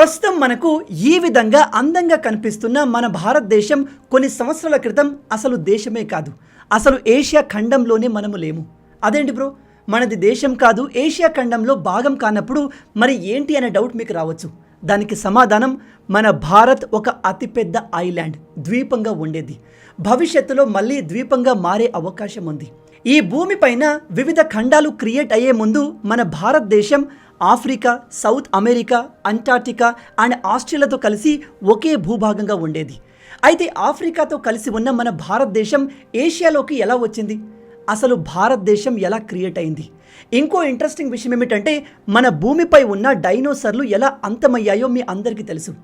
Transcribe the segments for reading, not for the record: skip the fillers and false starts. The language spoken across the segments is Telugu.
ప్రస్తుతం మనకు ఈ విధంగా అందంగా కనిపిస్తున్న మన భారతదేశం కొన్ని సంవత్సరాల క్రితం అసలు దేశమే కాదు, అసలు ఏషియా ఖండంలోనే మనము లేము. అదేంటి బ్రో, మనది దేశం కాదు, ఏషియా ఖండంలో భాగం కానప్పుడు మరి ఏంటి అనే డౌట్ మీకు రావచ్చు. దానికి సమాధానం, మన భారత్ ఒక అతిపెద్ద ఐలాండ్, ద్వీపంగా ఉండేది. భవిష్యత్తులో మళ్ళీ ద్వీపంగా మారే అవకాశం ఉంది. ఈ భూమిపైన వివిధ ఖండాలు క్రియేట్ అయ్యే ముందు మన భారతదేశం Africa, South America, Antarctica and ఆస్ట్రేలియాతో కలిసి ఒకే భూభాగంగా ఉండేది. అయితే ఆఫ్రికాతో కలిసి ఉన్న మన భారతదేశం ఏషియాలోకి ఎలా వచ్చింది? అసలు భారతదేశం ఎలా క్రియేట్ అయింది? ఇంకో ఇంట్రెస్టింగ్ విషయం ఏమిటంటే, మన భూమిపై ఉన్న డైనోసర్లు ఎలా అంతమయ్యాయో మీ అందరికీ తెలుసు.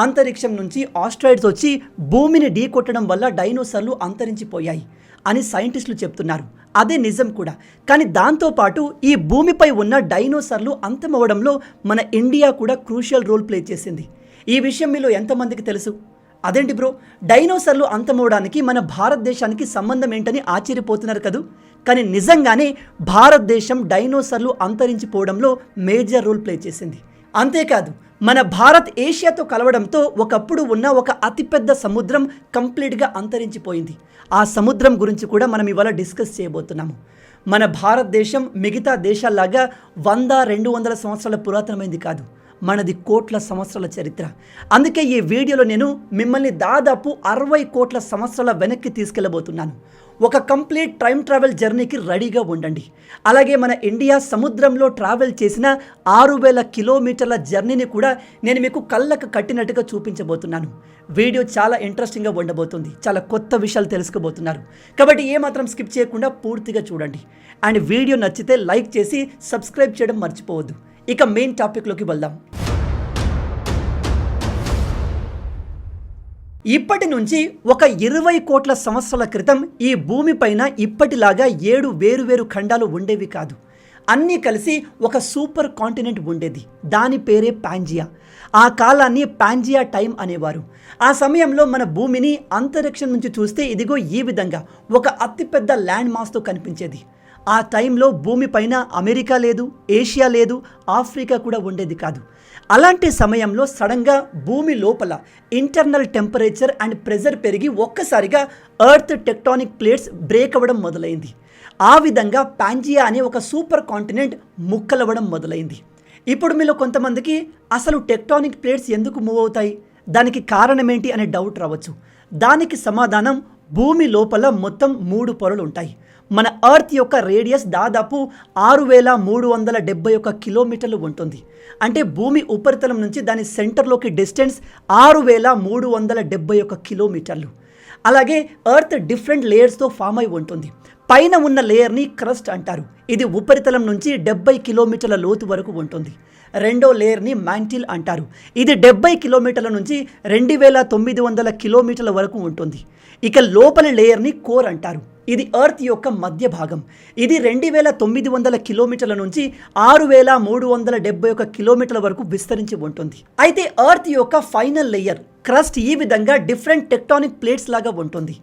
అంతరిక్షం నుంచి ఆస్ట్రాయిడ్స్ వచ్చి భూమిని ఢీకొట్టడం వల్ల డైనోసర్లు అంతరించిపోయాయి అని సైంటిస్టులు చెప్తున్నారు. అదే నిజం కూడా. కానీ దాంతోపాటు ఈ భూమిపై ఉన్న డైనోసర్లు అంతమవడంలో మన ఇండియా కూడా క్రూషియల్ రోల్ ప్లే చేసింది. ఈ విషయం మీలో ఎంతమందికి తెలుసు? అదేంటి బ్రో, డైనోసర్లు అంతమవడానికి మన భారతదేశానికి సంబంధం ఏంటని ఆశ్చర్యపోతున్నారు కదూ. కానీ నిజంగానే భారతదేశం డైనోసర్లు అంతరించిపోవడంలో మేజర్ రోల్ ప్లే చేసింది. అంతేకాదు, మన భారత్ ఏషియాతో కలవడంతో ఒకప్పుడు ఉన్న ఒక అతిపెద్ద సముద్రం కంప్లీట్గా అంతరించిపోయింది. ఆ సముద్రం గురించి కూడా మనం ఇవాళ డిస్కస్ చేయబోతున్నాము. మన భారతదేశం మిగతా దేశాల్లాగా 100-200 సంవత్సరాల పురాతనమైంది కాదు, మనది కోట్ల సంవత్సరాల చరిత్ర. అందుకే ఈ వీడియోలో నేను మిమ్మల్ని దాదాపు 60 కోట్ల సంవత్సరాల వెనక్కి తీసుకెళ్ళబోతున్నాను. ఒక కంప్లీట్ టైం ట్రావెల్ జర్నీకి రెడీగా ఉండండి. అలాగే మన ఇండియా సముద్రంలో ట్రావెల్ చేసిన 6000 కిలోమీటర్ల జర్నీని కూడా నేను మీకు కళ్ళకు కట్టినట్టుగా చూపించబోతున్నాను. వీడియో చాలా ఇంట్రెస్టింగ్గా ఉండబోతుంది. చాలా కొత్త విషయాలు తెలుసుకోబోతున్నారు. కాబట్టి ఏమాత్రం స్కిప్ చేయకుండా పూర్తిగా చూడండి. అండ్ వీడియో నచ్చితే లైక్ చేసి సబ్స్క్రైబ్ చేయడం మర్చిపోవద్దు. ఇక మెయిన్ టాపిక్లోకి వెళ్దాం. ఇప్పటి నుంచి ఒక 20 కోట్ల సంవత్సరాల క్రితం ఈ భూమిపైన ఇప్పటిలాగా 7 వేరువేరు ఖండాలు ఉండేవి కాదు. అన్నీ కలిసి ఒక సూపర్ కాంటినెంట్ ఉండేది. దాని పేరే పాంజియా. ఆ కాలాన్ని పాంజియా టైం అనేవారు. ఆ సమయంలో మన భూమిని అంతరిక్షం నుంచి చూస్తే ఇదిగో ఈ విధంగా ఒక అతిపెద్ద ల్యాండ్ మాస్తో కనిపించేది. ఆ టైంలో భూమిపైన అమెరికా లేదు, ఏషియా లేదు, ఆఫ్రికా కూడా ఉండేది కాదు. అలాంటి సమయంలో సడన్గా భూమి లోపల ఇంటర్నల్ టెంపరేచర్ అండ్ ప్రెజర్ పెరిగి ఒక్కసారిగా ఎర్త్ టెక్టానిక్ ప్లేట్స్ బ్రేక్ అవ్వడం మొదలైంది. ఆ విధంగా పాంజియా అనే ఒక సూపర్ కాంటినెంట్ ముక్కలవ్వడం మొదలైంది. ఇప్పుడు మీలో కొంతమందికి అసలు టెక్టానిక్ ప్లేట్స్ ఎందుకు మూవ్ అవుతాయి, దానికి కారణం ఏంటి అనే డౌట్ రావచ్చు. దానికి సమాధానం, భూమి లోపల మొత్తం 3 పొరలు ఉంటాయి. మన ఎర్త్ యొక్క రేడియస్ దాదాపు 6371 కిలోమీటర్లు ఉంటుంది. అంటే భూమి ఉపరితలం నుంచి దాని సెంటర్లోకి డిస్టెన్స్ 6371 కిలోమీటర్లు. అలాగే ఎర్త్ డిఫరెంట్ లేయర్స్తో ఫామ్ అయి ఉంటుంది. పైన ఉన్న లేయర్ని క్రస్ట్ అంటారు. ఇది ఉపరితలం నుంచి 70 కిలోమీటర్ల లోతు వరకు ఉంటుంది. రెండో లేయర్ని మ్యాంటిల్ అంటారు. ఇది 70 కిలోమీటర్ల నుంచి 2900 కిలోమీటర్ల వరకు ఉంటుంది. ఇక లోపలి లేయర్ని కోర్ అంటారు. ఇది ఎర్త్ యొక్క మధ్య భాగం. ఇది 2900 కిలోమీటర్ల నుంచి 6371 కిలోమీటర్ల వరకు విస్తరించి ఉంటుంది. అయితే ఎర్త్ యొక్క ఫైనల్ లేయర్ క్రస్ట్ ఈ విధంగా డిఫరెంట్ టెక్టానిక్ ప్లేట్స్ లాగా ఉంటుంది.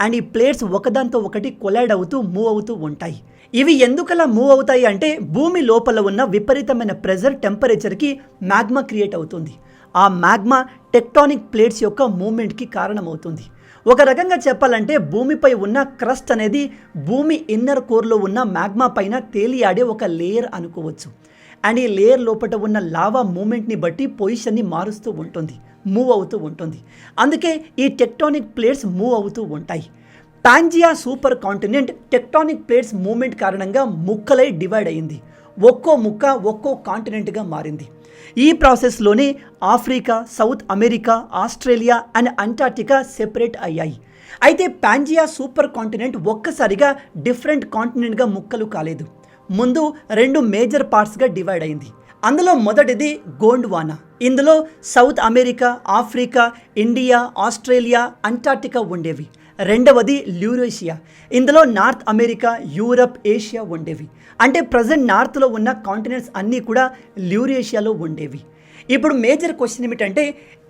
అండ్ ఈ ప్లేట్స్ ఒకదాంతో ఒకటి కొలైడ్ అవుతూ మూవ్ అవుతూ ఉంటాయి. ఇవి ఎందుకలా మూవ్ అవుతాయి అంటే, భూమి లోపల ఉన్న విపరీతమైన ప్రెజర్, టెంపరేచర్కి మ్యాగ్మా క్రియేట్ అవుతుంది. ఆ మ్యాగ్మా టెక్టానిక్ ప్లేట్స్ యొక్క మూవ్మెంట్కి కారణమవుతుంది. ఒక రకంగా చెప్పాలంటే భూమిపై ఉన్న క్రస్ట్ అనేది భూమి ఇన్నర్ కోర్లో ఉన్న మ్యాగ్మా పైన తేలియాడే ఒక లేయర్ అనుకోవచ్చు. అండ్ ఈ లేయర్ లోపల ఉన్న లావా మూమెంట్ని బట్టి పొజిషన్ని మారుస్తూ ఉంటుంది, మూవ్ అవుతూ ఉంటుంది. అందుకే ఈ టెక్టానిక్ ప్లేట్స్ మూవ్ అవుతూ ఉంటాయి. Pangaea super continent tectonic plates movement కారణంగా ముక్కలై డివైడ్ అయింది. ఒక్కో ముక్క ఒక్కో కాంటినెంట్గా మారింది. ఈ ప్రాసెస్లోనే Africa, South America, Australia and Antarctica separate అయ్యాయి. అయితే పాంజియా సూపర్ కాంటినెంట్ ఒక్కసారిగా డిఫరెంట్ కాంటినెంట్గా ముక్కలు కాలేదు. ముందు 2 మేజర్ పార్ట్స్గా డివైడ్ అయింది. అందులో మొదటిది గోండ్వానా. ఇందులో south America, Africa, India, Australia, Antarctica ఉండేవి. రెండవది ల్యూరేషియా. ఇందులో నార్త్ అమెరికా, యూరప్, ఏషియా ఉండేవి. అంటే ప్రజెంట్ నార్త్లో ఉన్న కాంటినెంట్స్ అన్నీ కూడా ల్యూరేషియాలో ఉండేవి. ఇప్పుడు మేజర్ క్వశ్చన్ ఏమిటంటే,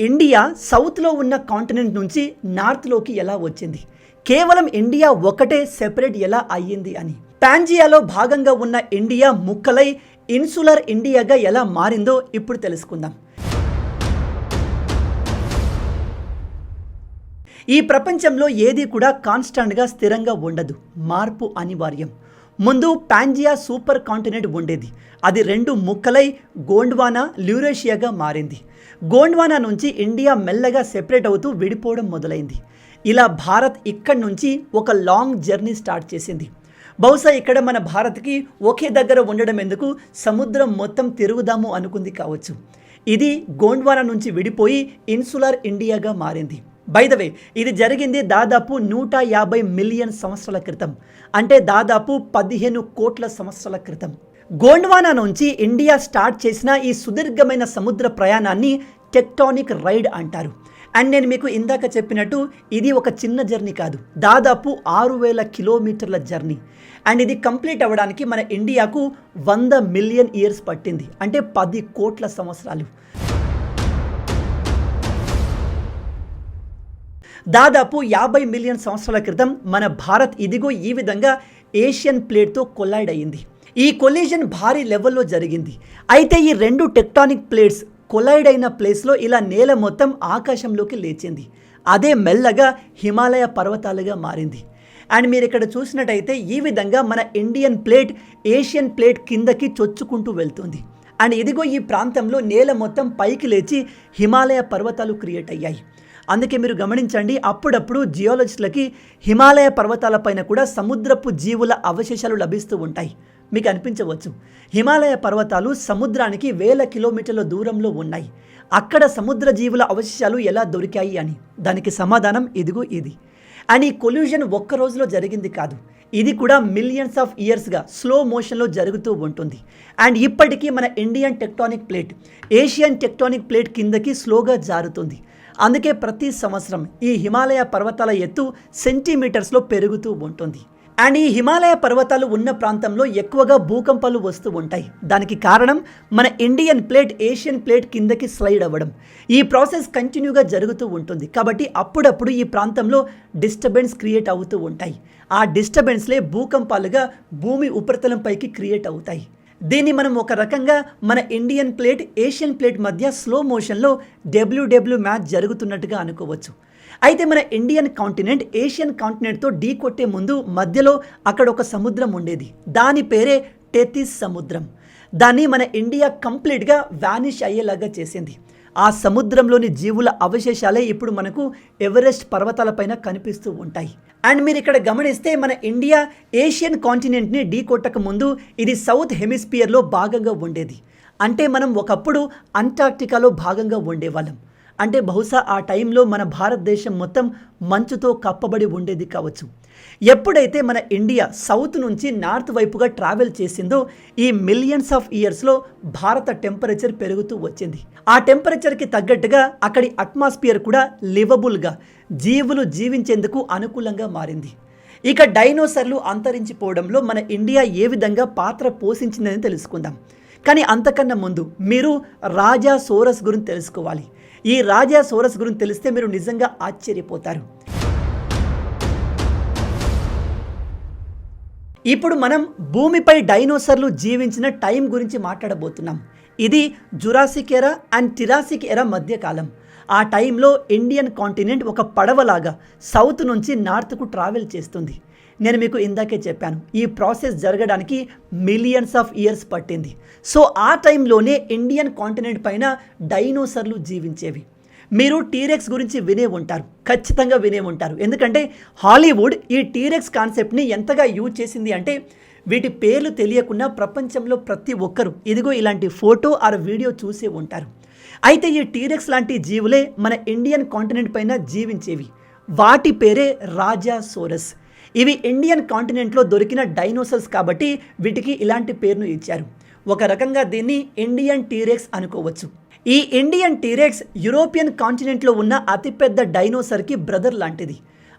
ఇండియా సౌత్లో ఉన్న కాంటినెంట్ నుంచి నార్త్లోకి ఎలా వచ్చింది? కేవలం ఇండియా ఒకటే సెపరేట్ ఎలా అయ్యింది అని. పాంజియాలో భాగంగా ఉన్న ఇండియా ముక్కలై ఇన్సులర్ ఇండియాగా ఎలా మారిందో ఇప్పుడు తెలుసుకుందాం. ఈ ప్రపంచంలో ఏది కూడా కాన్స్టాంట్గా స్థిరంగా ఉండదు, మార్పు అనివార్యం. ముందు పాంజియా సూపర్ కాంటినెంట్ ఉండేది. అది 2 ముక్కలై గోండ్వానా, ల్యూరేషియాగా మారింది. గోండ్వానా నుంచి ఇండియా మెల్లగా సెపరేట్ అవుతూ విడిపోవడం మొదలైంది. ఇలా భారత్ ఇక్కడి నుంచి ఒక లాంగ్ జర్నీ స్టార్ట్ చేసింది. బహుశా ఇక్కడ మన భారత్కి ఒకే దగ్గర ఉండడం ఎందుకు, సముద్రం మొత్తం తిరుగుదాము అనుకుంది కావచ్చు. ఇది గోండ్వానా నుంచి విడిపోయి ఇన్సులార్ ఇండియాగా మారింది. బై ద వే, ఇది జరిగింది దాదాపు 150 మిలియన్ సంవత్సరాల క్రితం, అంటే దాదాపు 15 కోట్ల సంవత్సరాల క్రితం. గోండ్వానా నుంచి ఇండియా స్టార్ట్ చేసిన ఈ సుదీర్ఘమైన సముద్ర ప్రయాణాన్ని టెక్టానిక్ రైడ్ అంటారు. అండ్ నేను మీకు ఇందాక చెప్పినట్టు ఇది ఒక చిన్న జర్నీ కాదు, దాదాపు 6000 కిలోమీటర్ల జర్నీ. అండ్ ఇది కంప్లీట్ అవ్వడానికి మన ఇండియాకు 100 మిలియన్ ఇయర్స్ పట్టింది, అంటే 10 కోట్ల సంవత్సరాలు. దాదాపు 50 మిలియన్ సంవత్సరాల క్రితం మన భారత్ ఇదిగో ఈ విధంగా ఏషియన్ ప్లేట్తో కొలైడ్ అయ్యింది. ఈ కొలిజన్ భారీ లెవెల్లో జరిగింది. అయితే ఈ 2 టెక్టానిక్ ప్లేట్స్ కొలైడ్ అయిన ప్లేస్లో ఇలా నేల మొత్తం ఆకాశంలోకి లేచింది. అదే మెల్లగా హిమాలయ పర్వతాలుగా మారింది. అండ్ మీరు ఇక్కడ చూసినట్టయితే ఈ విధంగా మన ఇండియన్ ప్లేట్ ఏషియన్ ప్లేట్ కిందకి చొచ్చుకుంటూ వెళ్తుంది. అండ్ ఇదిగో ఈ ప్రాంతంలో నేల మొత్తం పైకి లేచి హిమాలయ పర్వతాలు క్రియేట్ అయ్యాయి. అందుకే మీరు గమనించండి, అప్పుడప్పుడు జియాలజిస్టులకి హిమాలయ పర్వతాలపైన కూడా సముద్రపు జీవుల అవశేషాలు లభిస్తూ ఉంటాయి. మీకు అనిపించవచ్చు, హిమాలయ పర్వతాలు సముద్రానికి 1000 కిలోమీటర్ల దూరంలో ఉన్నాయి, అక్కడ సముద్ర జీవుల అవశేషాలు ఎలా దొరికాయి అని. దానికి సమాధానం ఇదిగో ఇది. అండ్ ఈ కొల్యూషన్ ఒక్క రోజులో జరిగింది కాదు, ఇది కూడా మిలియన్స్ ఆఫ్ ఇయర్స్గా స్లో మోషన్లో జరుగుతూ ఉంటుంది. అండ్ ఇప్పటికీ మన Indian tectonic plate Asian tectonic plate కిందకి స్లోగా జారుతుంది. అందుకే ప్రతి సంవత్సరం ఈ హిమాలయ పర్వతాల ఎత్తు సెంటీమీటర్స్లో పెరుగుతూ ఉంటుంది. అండ్ ఈ హిమాలయ పర్వతాలు ఉన్న ప్రాంతంలో ఎక్కువగా భూకంపాలు వస్తూ ఉంటాయి. దానికి కారణం మన ఇండియన్ ప్లేట్ ఏషియన్ ప్లేట్ కిందకి స్లైడ్ అవ్వడం. ఈ ప్రాసెస్ కంటిన్యూగా జరుగుతూ ఉంటుంది. కాబట్టి అప్పుడప్పుడు ఈ ప్రాంతంలో డిస్టర్బెన్స్ క్రియేట్ అవుతూ ఉంటాయి. ఆ డిస్టర్బెన్స్లే భూకంపాలుగా భూమి ఉపరితలంపైకి క్రియేట్ అవుతాయి. దీన్ని మనం ఒక రకంగా మన ఇండియన్ ప్లేట్ ఏషియన్ ప్లేట్ మధ్య స్లో మోషన్లో డబ్ల్యూడబ్ల్యూ మ్యాచ్ జరుగుతున్నట్టుగా అనుకోవచ్చు. అయితే మన ఇండియన్ కాంటినెంట్ ఏషియన్ కాంటినెంట్తో ఢీ కొట్టే ముందు మధ్యలో అక్కడ ఒక సముద్రం ఉండేది. దాని పేరే టెథిస్ సముద్రం. దాన్ని మన ఇండియా కంప్లీట్గా వ్యానిష్ అయ్యేలాగా చేసింది. ఆ సముద్రంలోని జీవుల అవశేషాలే ఇప్పుడు మనకు ఎవరెస్ట్ పర్వతాలపైన కనిపిస్తూ ఉంటాయి. అండ్ మీరు ఇక్కడ గమనిస్తే మన ఇండియా ఏషియన్ కాంటినెంట్ని ఢీ కొట్టక ముందు ఇది సౌత్ హెమిస్ఫియర్లో భాగంగా ఉండేది. అంటే మనం ఒకప్పుడు అంటార్క్టికాలో భాగంగా ఉండేవాళ్ళం. అంటే బహుశా ఆ టైంలో మన భారతదేశం మొత్తం మంచుతో కప్పబడి ఉండేది కావచ్చు. ఎప్పుడైతే మన ఇండియా సౌత్ నుంచి నార్త్ వైపుగా ట్రావెల్ చేసిందో ఈ మిలియన్స్ ఆఫ్ ఇయర్స్లో భారత టెంపరేచర్ పెరుగుతూ వచ్చింది. ఆ టెంపరేచర్కి తగ్గట్టుగా అక్కడి అట్మాస్ఫియర్ కూడా లివబుల్గా జీవులు జీవించేందుకు అనుకూలంగా మారింది. ఇక డైనోసర్లు అంతరించిపోవడంలో మన ఇండియా ఏ విధంగా పాత్ర పోషించిందని తెలుసుకుందాం. కానీ అంతకన్నా ముందు మీరు రాజాసోరస్ గురించి తెలుసుకోవాలి. ఈ రాజాసోరస్ గురించి తెలిస్తే మీరు నిజంగా ఆశ్చర్యపోతారు. ఇప్పుడు మనం భూమిపై డైనోసర్లు జీవించిన టైం గురించి మాట్లాడబోతున్నాం. ఇది జురాసిక్ ఎరా అండ్ టిరాసిక్ ఎరా మధ్యకాలం. ఆ టైంలో ఇండియన్ కాంటినెంట్ ఒక పడవలాగా సౌత్ నుంచి నార్త్కు ట్రావెల్ చేస్తుంది. నేను మీకు ఇందాకే చెప్పాను, ఈ ప్రాసెస్ జరగడానికి మిలియన్స్ ఆఫ్ ఇయర్స్ పట్టింది. సో ఆ టైంలోనే ఇండియన్ కాంటినెంట్ పైన డైనోసర్లు జీవించేవి. మీరు టీరెక్స్ గురించి వినే ఉంటారు, ఖచ్చితంగా వినే ఉంటారు. ఎందుకంటే హాలీవుడ్ ఈ టీరెక్స్ కాన్సెప్ట్ని ఎంతగా యూజ్ చేసింది అంటే వీటి పేర్లు తెలియకుండా ప్రపంచంలో ప్రతి ఒక్కరూ ఇదిగో ఇలాంటి ఫోటో ఆర్ వీడియో చూసే ఉంటారు. అయితే ఈ టీరెక్స్ లాంటి జీవులే మన ఇండియన్ కాంటినెంట్ పైన జీవించేవి. వాటి పేరే రాజాసోరస్. ఇవి ఇండియన్ కాంటినెంట్లో దొరికిన డైనోసర్స్ కాబట్టి వీటికి ఇలాంటి పేరును ఇచ్చారు. ఒక రకంగా దీన్ని ఇండియన్ టీరెక్స్ అనుకోవచ్చు. ఈ ఇండియన్ టీరెక్స్ యూరోపియన్ కాంటినెంట్లో ఉన్న అతిపెద్ద డైనోసర్కి బ్రదర్ లాంటిది.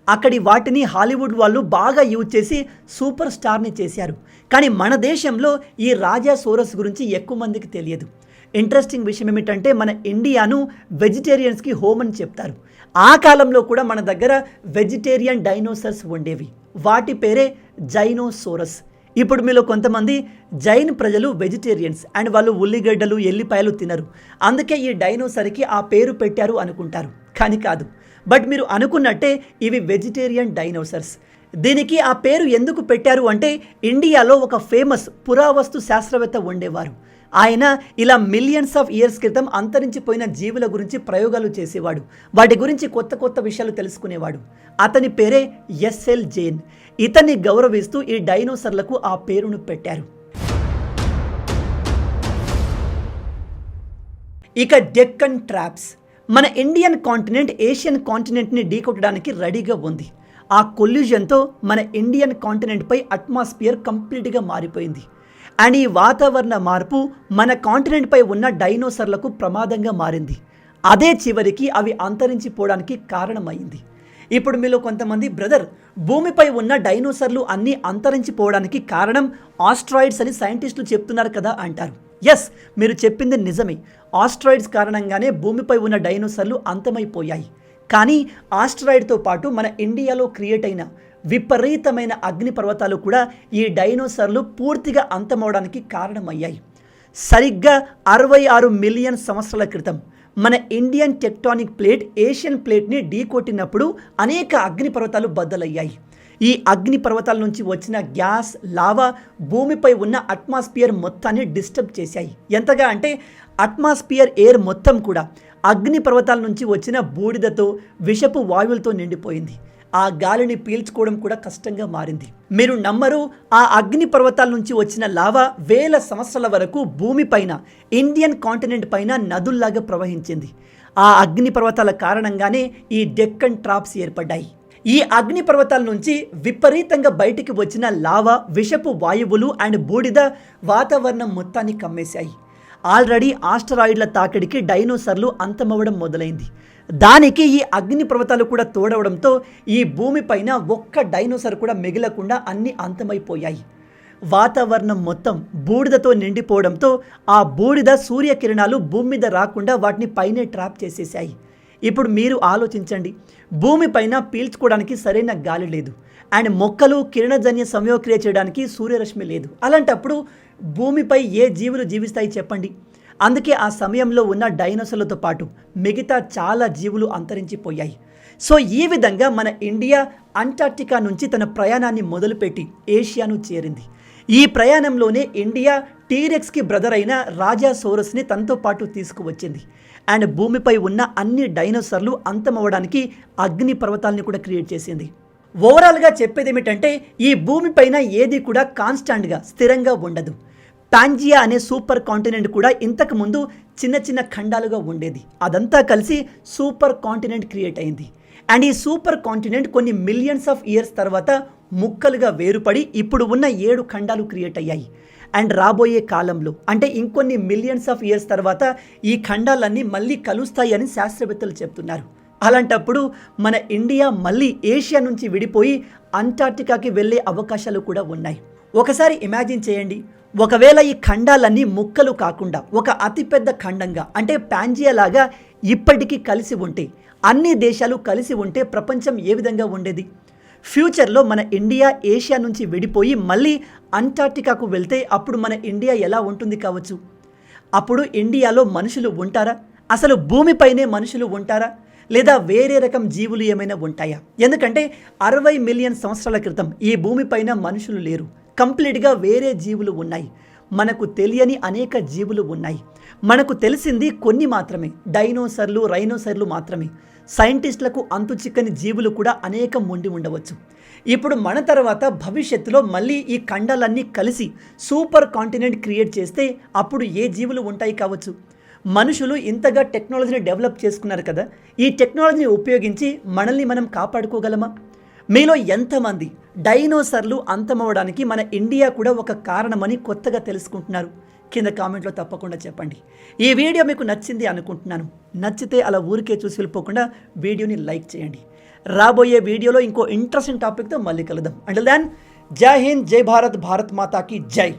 అక్కడి వాటిని హాలీవుడ్ వాళ్ళు బాగా యూజ్ చేసి సూపర్ స్టార్ని చేశారు. కానీ మన దేశంలో ఈ రాజాసోరస్ గురించి ఎక్కువ మందికి తెలియదు. ఇంట్రెస్టింగ్ విషయం ఏమిటంటే మన ఇండియాను వెజిటేరియన్స్కి హోమ్ అని చెప్తారు. ఆ కాలంలో కూడా మన దగ్గర వెజిటేరియన్ డైనోసర్స్ ఉండేవి. వాటి పేరే జైనోసోరస్. ఇప్పుడు మీలో కొంతమంది జైన్ ప్రజలు వెజిటేరియన్స్ అండ్ వాళ్ళు ఉల్లిగడ్డలు ఎల్లిపాయలు తినరు, అందుకే ఈ డైనోసర్కి ఆ పేరు పెట్టారు అనుకుంటారు. కానీ కాదు, బట్ మీరు అనుకున్నట్టే ఇవి వెజిటేరియన్ డైనోసర్స్. దీనికి ఆ పేరు ఎందుకు పెట్టారు అంటే ఇండియాలో ఒక ఫేమస్ పురావస్తు శాస్త్రవేత్త ఉండేవారు. ఆయన ఇలా మిలియన్స్ ఆఫ్ ఇయర్స్ క్రితం అంతరించిపోయిన జీవుల గురించి ప్రయోగాలు చేసేవాడు. వాటి గురించి కొత్త కొత్త విషయాలు తెలుసుకునేవాడు. అతని పేరే ఎస్ఎల్ జైన్. ఇతన్ని గౌరవిస్తూ ఈ డైనోసర్లకు ఆ పేరును పెట్టారు. ఇక డెక్కన్ ట్రాప్స్. మన ఇండియన్ కాంటినెంట్ ఏషియన్ కాంటినెంట్ని ఢీకొట్టడానికి రెడీగా ఉంది. ఆ కొల్యూజన్తో మన ఇండియన్ కాంటినెంట్పై అట్మాస్ఫియర్ కంప్లీట్గా మారిపోయింది. అండ్ ఈ వాతావరణ మార్పు మన కాంటినెంట్పై ఉన్న డైనోసర్లకు ప్రమాదంగా మారింది. అదే చివరికి అవి అంతరించిపోవడానికి కారణమైంది. ఇప్పుడు మీలో కొంతమంది బ్రదర్, భూమిపై ఉన్న డైనోసర్లు అన్నీ అంతరించిపోవడానికి కారణం ఆస్ట్రాయిడ్స్ అని సైంటిస్టులు చెప్తున్నారు కదా అంటారు. ఎస్, మీరు చెప్పింది నిజమే. ఆస్ట్రాయిడ్స్ కారణంగానే భూమిపై ఉన్న డైనోసర్లు అంతమైపోయాయి. కానీ ఆస్ట్రాయిడ్తో పాటు మన ఇండియాలో క్రియేట్ అయిన విపరీతమైన అగ్నిపర్వతాలు కూడా ఈ డైనోసర్లు పూర్తిగా అంతమవడానికి కారణమయ్యాయి. సరిగ్గా 66 మిలియన్ సంవత్సరాల క్రితం మన ఇండియన్ టెక్టానిక్ ప్లేట్ ఏషియన్ ప్లేట్ని ఢీకొట్టినప్పుడు అనేక అగ్నిపర్వతాలు బద్దలయ్యాయి. ఈ అగ్నిపర్వతాల నుంచి వచ్చిన గ్యాస్, లావా భూమిపై ఉన్న అట్మాస్ఫియర్ మొత్తాన్ని డిస్టర్బ్ చేశాయి. ఎంతగా అంటే అట్మాస్ఫియర్ ఎయిర్ మొత్తం కూడా అగ్నిపర్వతాల నుంచి వచ్చిన బూడిదతో, విషపు వాయువులతో నిండిపోయింది. ఆ గాలిని పీల్చుకోవడం కూడా కష్టంగా మారింది. మీరు నమ్మరు, ఆ అగ్ని పర్వతాల నుంచి వచ్చిన లావా వేల సంవత్సరాల వరకు భూమిపైన, ఇండియన్ కాంటినెంట్ పైన నదుల్లాగా ప్రవహించింది. ఆ అగ్ని పర్వతాల కారణంగానే ఈ డెక్కన్ ట్రాప్స్ ఏర్పడ్డాయి. ఈ అగ్ని పర్వతాల నుంచి విపరీతంగా బయటికి వచ్చిన లావా, విషపు వాయువులు అండ్ బూడిద వాతావరణం మొత్తాన్ని కమ్మేశాయి. ఆల్రెడీ ఆస్టరాయిడ్ల తాకిడికి డైనోసర్లు అంతమవ్వడం మొదలైంది. దానికి ఈ అగ్ని పర్వతాలు కూడా తోడవడంతో ఈ భూమిపైన ఒక్క డైనోసర్ కూడా మిగలకుండా అన్నీ అంతమైపోయాయి. వాతావరణం మొత్తం బూడిదతో నిండిపోవడంతో ఆ బూడిద సూర్యకిరణాలు భూమి మీద రాకుండా వాటిని పైనే ట్రాప్ చేసేసాయి. ఇప్పుడు మీరు ఆలోచించండి, భూమిపైన పీల్చుకోవడానికి సరైన గాలి లేదు అండ్ మొక్కలు కిరణజన్య సంయోక్రియ చేయడానికి సూర్యరశ్మి లేదు. అలాంటప్పుడు భూమిపై ఏ జీవులు జీవిస్తాయి చెప్పండి? అందుకే ఆ సమయంలో ఉన్న డైనోసర్లతో పాటు మిగతా చాలా జీవులు అంతరించిపోయాయి. సో ఈ విధంగా మన ఇండియా అంటార్క్టికా నుంచి తన ప్రయాణాన్ని మొదలుపెట్టి ఏషియాను చేరింది. ఈ ప్రయాణంలోనే ఇండియా టీరెక్స్కి బ్రదర్ అయిన రాజాసోరస్ని తనతో పాటు తీసుకువచ్చింది. అండ్ భూమిపై ఉన్న అన్ని డైనోసర్లు అంతమవడానికి అగ్ని పర్వతాలని కూడా క్రియేట్ చేసింది. ఓవరాల్గా చెప్పేది ఏమిటంటే ఈ భూమిపైన ఏది కూడా కాన్స్టాంట్గా స్థిరంగా ఉండదు. పాంజియా అనే సూపర్ కాంటినెంట్ కూడా ఇంతకు ముందు చిన్న చిన్న ఖండాలుగా ఉండేది. అదంతా కలిసి సూపర్ కాంటినెంట్ క్రియేట్ అయింది. అండ్ ఈ సూపర్ కాంటినెంట్ కొన్ని మిలియన్స్ ఆఫ్ ఇయర్స్ తర్వాత ముక్కలుగా వేరుపడి ఇప్పుడు ఉన్న 7 ఖండాలు క్రియేట్ అయ్యాయి. అండ్ రాబోయే కాలంలో అంటే ఇంకొన్ని మిలియన్స్ ఆఫ్ ఇయర్స్ తర్వాత ఈ ఖండాలన్నీ మళ్ళీ కలుస్తాయి అని శాస్త్రవేత్తలు చెప్తున్నారు. అలాంటప్పుడు మన ఇండియా మళ్ళీ ఏషియా నుంచి విడిపోయి అంటార్క్టికాకి వెళ్ళే అవకాశాలు కూడా ఉన్నాయి. ఒకసారి ఇమాజిన్ చేయండి, ఒకవేళ ఈ ఖండాలన్నీ ముక్కలు కాకుండా ఒక అతిపెద్ద ఖండంగా అంటే పాంజియా లాగా ఇప్పటికీ కలిసి ఉంటే, అన్ని దేశాలు కలిసి ఉంటే ప్రపంచం ఏ విధంగా ఉండేది? ఫ్యూచర్లో మన ఇండియా ఏషియా నుంచి విడిపోయి మళ్ళీ అంటార్క్టికాకు వెళ్తే అప్పుడు మన ఇండియా ఎలా ఉంటుంది కావచ్చు? అప్పుడు ఇండియాలో మనుషులు ఉంటారా? అసలు భూమిపైనే మనుషులు ఉంటారా? లేదా వేరే రకం జీవులు ఏమైనా ఉంటాయా? ఎందుకంటే 60 మిలియన్ సంవత్సరాల క్రితం ఈ భూమిపైన మనుషులు లేరు. కంప్లీట్గా వేరే జీవులు ఉన్నాయి. మనకు తెలియని అనేక జీవులు ఉన్నాయి. మనకు తెలిసింది కొన్ని మాత్రమే, డైనోసర్లు, రైనోసర్లు మాత్రమే. సైంటిస్టులకు అంతు చిక్కని జీవులు కూడా అనేకం ఉండి ఉండవచ్చు. ఇప్పుడు మన తర్వాత భవిష్యత్తులో మళ్ళీ ఈ ఖండాలన్నీ కలిసి సూపర్ కాంటినెంట్ క్రియేట్ చేస్తే అప్పుడు ఏ జీవులు ఉంటాయి కావచ్చు? మనుషులు ఇంతగా టెక్నాలజీని డెవలప్ చేసుకున్నారు కదా, ఈ టెక్నాలజీని ఉపయోగించి మనల్ని మనం కాపాడుకోగలమా? మీలో ఎంతమంది డైనోసర్లు అంతమవడానికి మన ఇండియా కూడా ఒక కారణమని కొత్తగా తెలుసుకుంటున్నారు? కింద కామెంట్లో తప్పకుండా చెప్పండి. ఈ వీడియో మీకు నచ్చింది అనుకుంటున్నాను. నచ్చితే అలా ఊరికే చూసి వెళ్ళిపోకుండా వీడియోని లైక్ చేయండి. రాబోయే వీడియోలో ఇంకో ఇంట్రెస్టింగ్ టాపిక్తో మళ్ళీ కలుద్దాం. అంటిల్ దెన్, జై హింద్, జై భారత్, భారత్ మాతాకి జై.